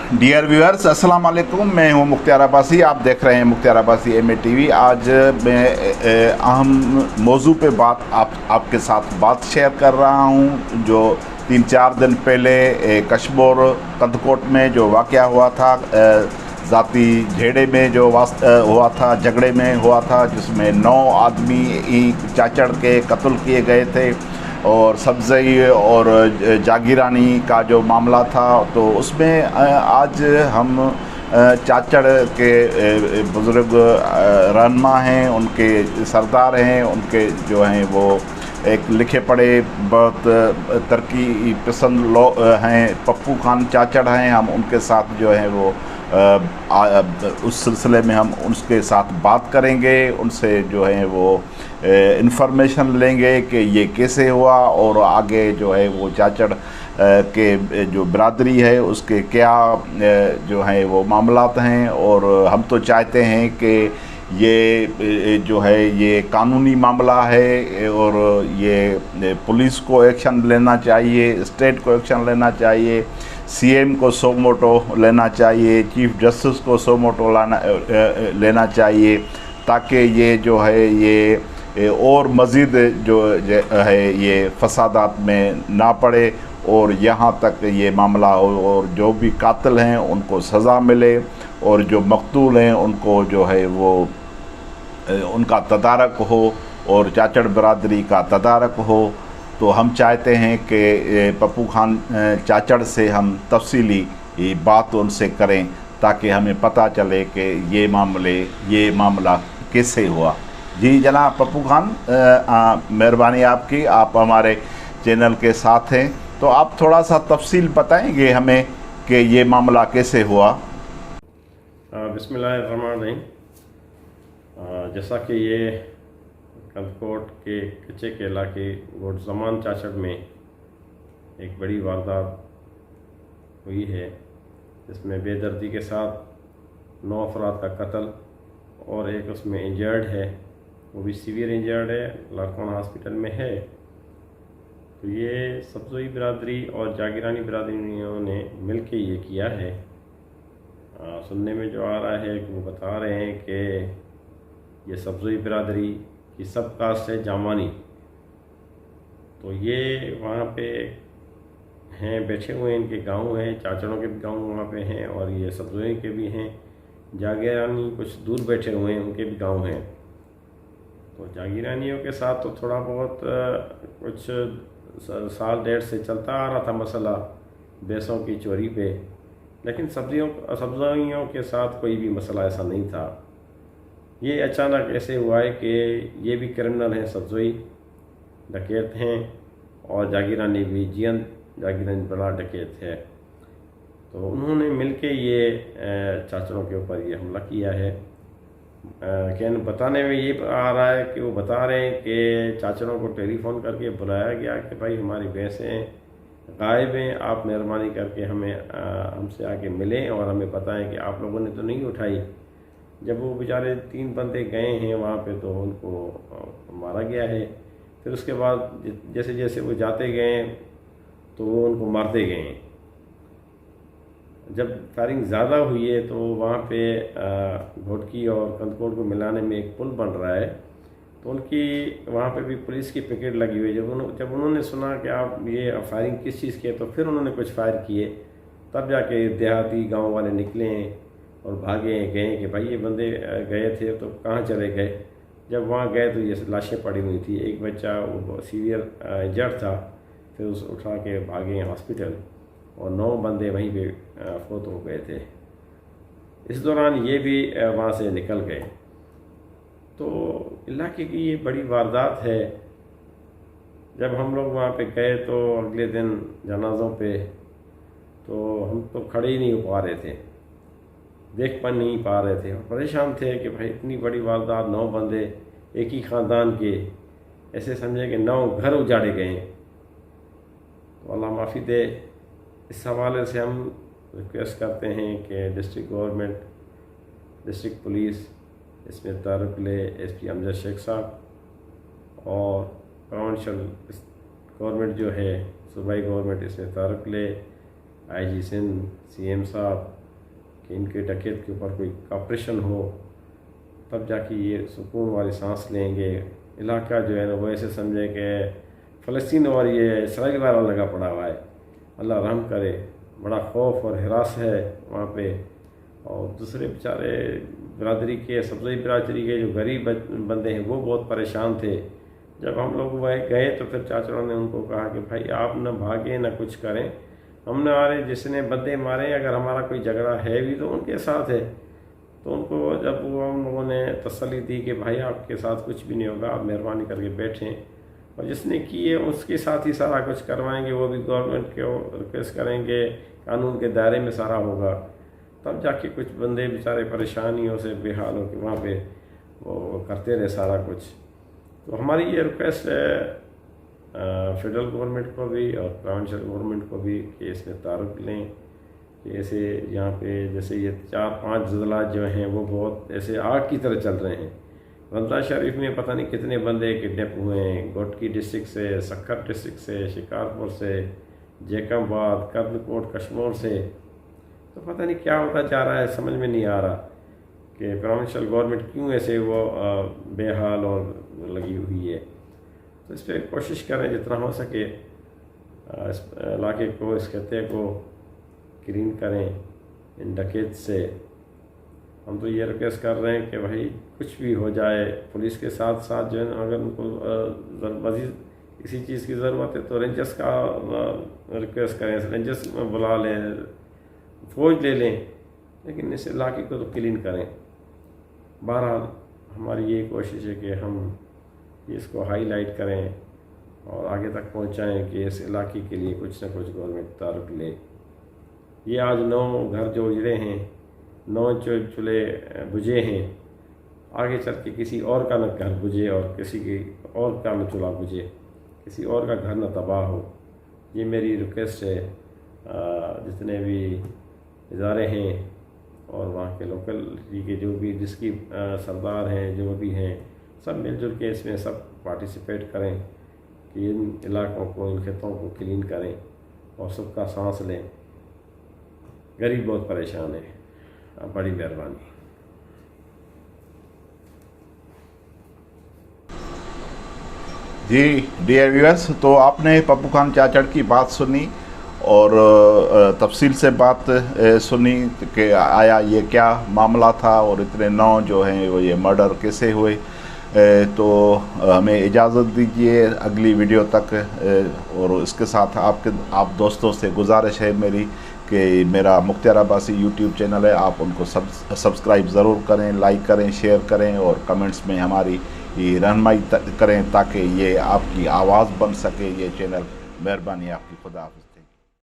Dear viewers, अस्सलाम वालेकुम। मैं हूं मुख्तार अब्बासी। आप देख रहे हैं मुख्तार अब्बासी MA TV। आज मैं अहम मौजू पे आपके साथ बात शेयर कर रहा हूं, जो 3-4 दिन पहले कशमोर कंदकोट में जो वाक़या हुआ था, ज़ाती झेड़े में जो हुआ था, झगड़े में हुआ था, जिसमें 9 आदमी चाचड़ के कत्ल किए गए थे और सब्ज़ई और जागीरानी का जो मामला था। तो उसमें आज हम चाचड़ के बुज़ुर्ग रहनुमा हैं, उनके सरदार हैं, उनके जो हैं वो एक लिखे पढ़े बहुत तरक्की पसंद लोग हैं, पप्पू खान चाचड़ हैं। हम उनके साथ जो है वो उस सिलसिले में हम उनके साथ बात करेंगे, उनसे जो है वो इन्फॉर्मेशन लेंगे कि ये कैसे हुआ और आगे जो है वो चाचड़ के जो बिरादरी है उसके क्या जो है वो मामलात हैं। और हम तो चाहते हैं कि ये जो है ये कानूनी मामला है और ये पुलिस को एक्शन लेना चाहिए, स्टेट को एक्शन लेना चाहिए, CM को सो मोटो लेना चाहिए, चीफ जस्टिस को सो मोटो लेना चाहिए, ताकि ये जो है ये और मज़ीद जो है ये फसादात में ना पड़े और यहाँ तक ये मामला हो और जो भी कातिल हैं उनको सज़ा मिले और जो मकतूल हैं उनको जो है वो उनका तदारक हो और चाचड़ बरादरी का तदारक हो। तो हम चाहते हैं कि पप्पू खान चाचड़ से हम तफसीली बात उनसे करें ताकि हमें पता चले कि ये मामला कैसे हुआ। जी जनाब पप्पू खान, मेहरबानी आपकी, आप हमारे चैनल के साथ हैं, तो आप थोड़ा सा तफसील बताएंगे हमें कि ये मामला कैसे हुआ। बिस्मिल्लाहिर्रहमानिर्रहीम। जैसा कि ये कंदकोट के कच्चे के इलाके गोट ज़मान चाचड़ में एक बड़ी वारदात हुई है, जिसमें बेदर्दी के साथ 9 अफराद का कत्ल और एक उसमें इंजर्ड है, वो भी सीवियर इंजर्ड है, लारकान हॉस्पिटल में है। तो ये सब्ज़ई बिरादरी और जागीरानी बिरादरियों ने मिल के ये किया है। सुनने में जो आ रहा है कि वो बता रहे हैं कि ये सब्ज़ई बिरादरी की सब कास्ट है जामानी, तो ये वहाँ पे हैं, बैठे हुए हैं, इनके गांव हैं, चाचड़ों के भी गांव वहाँ पे हैं और ये सब्ज़ई के भी हैं, जागीरानी कुछ दूर बैठे हुए हैं, उनके भी गांव हैं। तो जागीरानियों के साथ तो थोड़ा बहुत कुछ साल डेढ़ से चलता आ रहा था मसला भैंसों की चोरी पे, लेकिन सब्ज़ियों के साथ कोई भी मसला ऐसा नहीं था। ये अचानक ऐसे हुआ है कि ये भी क्रिमिनल हैं, सब्ज़ई डकैत हैं और जागीरानी भी जागीरानी बड़ा डकैत है। तो उन्होंने मिलके ये चाचड़ों के ऊपर ये हमला किया है। कहने बताने में ये आ रहा है कि वो बता रहे हैं कि चाचड़ों को टेलीफोन करके बुलाया गया कि भाई हमारी भैंसें गायब हैं, आप मेहरबानी करके हमसे आके मिलें और हमें बताएं कि आप लोगों ने तो नहीं उठाई। जब वो बेचारे 3 बंदे गए हैं वहाँ पे तो उनको मारा गया है। फिर उसके बाद जैसे जैसे वो जाते गए तो वो उनको मारते गए हैं। जब फायरिंग ज़्यादा हुई है तो वहाँ पे घोटकी और कंदकोट को मिलाने में एक पुल बन रहा है, तो उनकी वहाँ पे भी पुलिस की पिकेट लगी हुई है। जब उन्होंने सुना कि आप ये फायरिंग किस चीज़ की है, तो फिर उन्होंने कुछ फायर किए, तब जाके देहाती गांव वाले निकले और भागे गए कि भाई ये बंदे गए थे तो कहाँ चले गए। जब वहाँ गए तो ये लाशें पड़ी हुई थी, एक बच्चा वो सीवियर इंजर्ड था, फिर उस उठा के भागे हॉस्पिटल और 9 बंदे वहीं पे फोत हो गए थे। इस दौरान ये भी वहाँ से निकल गए। तो इलाके की ये बड़ी वारदात है। जब हम लोग वहाँ पे गए तो अगले दिन जनाज़ों पे तो हम तो खड़े ही नहीं हो पा रहे थे, देख पा नहीं पा रहे थे, परेशान थे कि भाई इतनी बड़ी वारदात, 9 बंदे एक ही ख़ानदान के, ऐसे समझे कि 9 घर उजाड़े गए। तो अल्लाह माफ़ी दे। इस हवाले से हम रिक्वेस्ट करते हैं कि डिस्ट्रिक्ट गवर्नमेंट, डिस्ट्रिक्ट पुलिस इसमें तारुक ले, SP अमजद शेख साहब और प्रोविंशियल गवर्नमेंट जो है, सूबाई गवर्नमेंट इसमें तारुक ले IG सिंध CM साहब कि इनके डकैत के ऊपर कोई ऑपरेशन हो, तब जाके ये सुकून वाली सांस लेंगे। इलाका जो है ना वो ऐसे समझे कि फ़लस्तीन और ये इसराइल वाला लगा पड़ा हुआ है। अल्लाह रहम करे, बड़ा खौफ और हिरास है वहाँ पे। और दूसरे बेचारे बिरादरी के, सब्ज़ी बिरादरी के जो गरीब बंदे हैं वो बहुत परेशान थे। जब हम लोग वह गए तो फिर चाचाओं ने उनको कहा कि भाई आप न भागें न कुछ करें, हमने हमारे जिसने बंदे मारे अगर हमारा कोई झगड़ा है भी तो उनके साथ है। तो उनको जब वो हम लोगों ने तसल्ली दी कि भाई आपके साथ कुछ भी नहीं होगा, आप मेहरबानी करके बैठें, और जिसने किए उसके साथ ही सारा कुछ करवाएंगे, वो भी गवर्नमेंट को रिक्वेस्ट करेंगे, कानून के दायरे में सारा होगा। तब जाके कुछ बंदे बेचारे परेशानियों से बेहाल हो के वहाँ पे वो करते रहे सारा कुछ। तो हमारी ये रिक्वेस्ट है फेडरल गवर्नमेंट को भी और प्रोविंशियल गवर्नमेंट को भी कि इसमें तारुफ लें कि ऐसे यहाँ पे जैसे ये 4-5 ज़िला जो हैं वो बहुत ऐसे आग की तरह चल रहे हैं। रमज़ान शरीफ में पता नहीं कितने बंदे किडनैप हुए हैं, गोटकी डिस्ट्रिक्ट से, सक्खर डिस्ट्रिक्ट से, शिकारपुर से, जैकबाद, कर्नकोट, कश्मीर से। तो पता नहीं क्या होता जा रहा है, समझ में नहीं आ रहा कि प्रोविंशियल गवर्नमेंट क्यों ऐसे वो बेहाल और लगी हुई है। तो इस पर कोशिश करें जितना हो सके इस इलाके को, इस खत्ते को क्लीन करें इन डकैत से। हम तो ये रिक्वेस्ट कर रहे हैं कि भाई कुछ भी हो जाए, पुलिस के साथ साथ जो है ना अगर उनको मज़ीद किसी चीज़ की ज़रूरत है तो रेंजर्स का रिक्वेस्ट करें, रेंजर्स में बुला लें, फौज ले लें, लेकिन इस इलाके को तो क्लीन करें। बहरहाल हमारी ये कोशिश है कि हम इसको हाईलाइट करें और आगे तक पहुंचाएं कि इस इलाके के लिए कुछ ना कुछ गवर्नमेंट तारुफ ले। ये आज 9 घर जो उजड़े हैं, 9 चूल्हे बुझे हैं, आगे चल के किसी और का न घर बुझे और किसी की और का न चूल्हा बुझे, किसी और का घर न तबाह हो। ये मेरी रिक्वेस्ट है जितने भी इदारे हैं और वहाँ के लोकल के जो भी जिसकी सरदार हैं, जो भी हैं, सब मिलजुल के इसमें सब पार्टिसिपेट करें कि इन इलाकों को, इन खेतों को क्लीन करें और सबका सांस लें। गरीब बहुत परेशान है। बड़ी मेहरबानी। जी डियर व्यूअर्स, तो आपने पप्पू खान चाचड़ की बात सुनी और तफसील से बात सुनी कि आया ये क्या मामला था और इतने 9 जो हैं वो ये मर्डर कैसे हुए। तो हमें इजाज़त दीजिए अगली वीडियो तक, और इसके साथ आप दोस्तों से गुजारिश है मेरी कि मेरा मुख्तियार अब्बासी यूट्यूब चैनल है, आप उनको सब्सक्राइब ज़रूर करें, लाइक करें, शेयर करें और कमेंट्स में हमारी रहनुमाई करें ताकि ये आपकी आवाज़ बन सके ये चैनल। मेहरबानी आपकी। खुदा हाफ़िज़।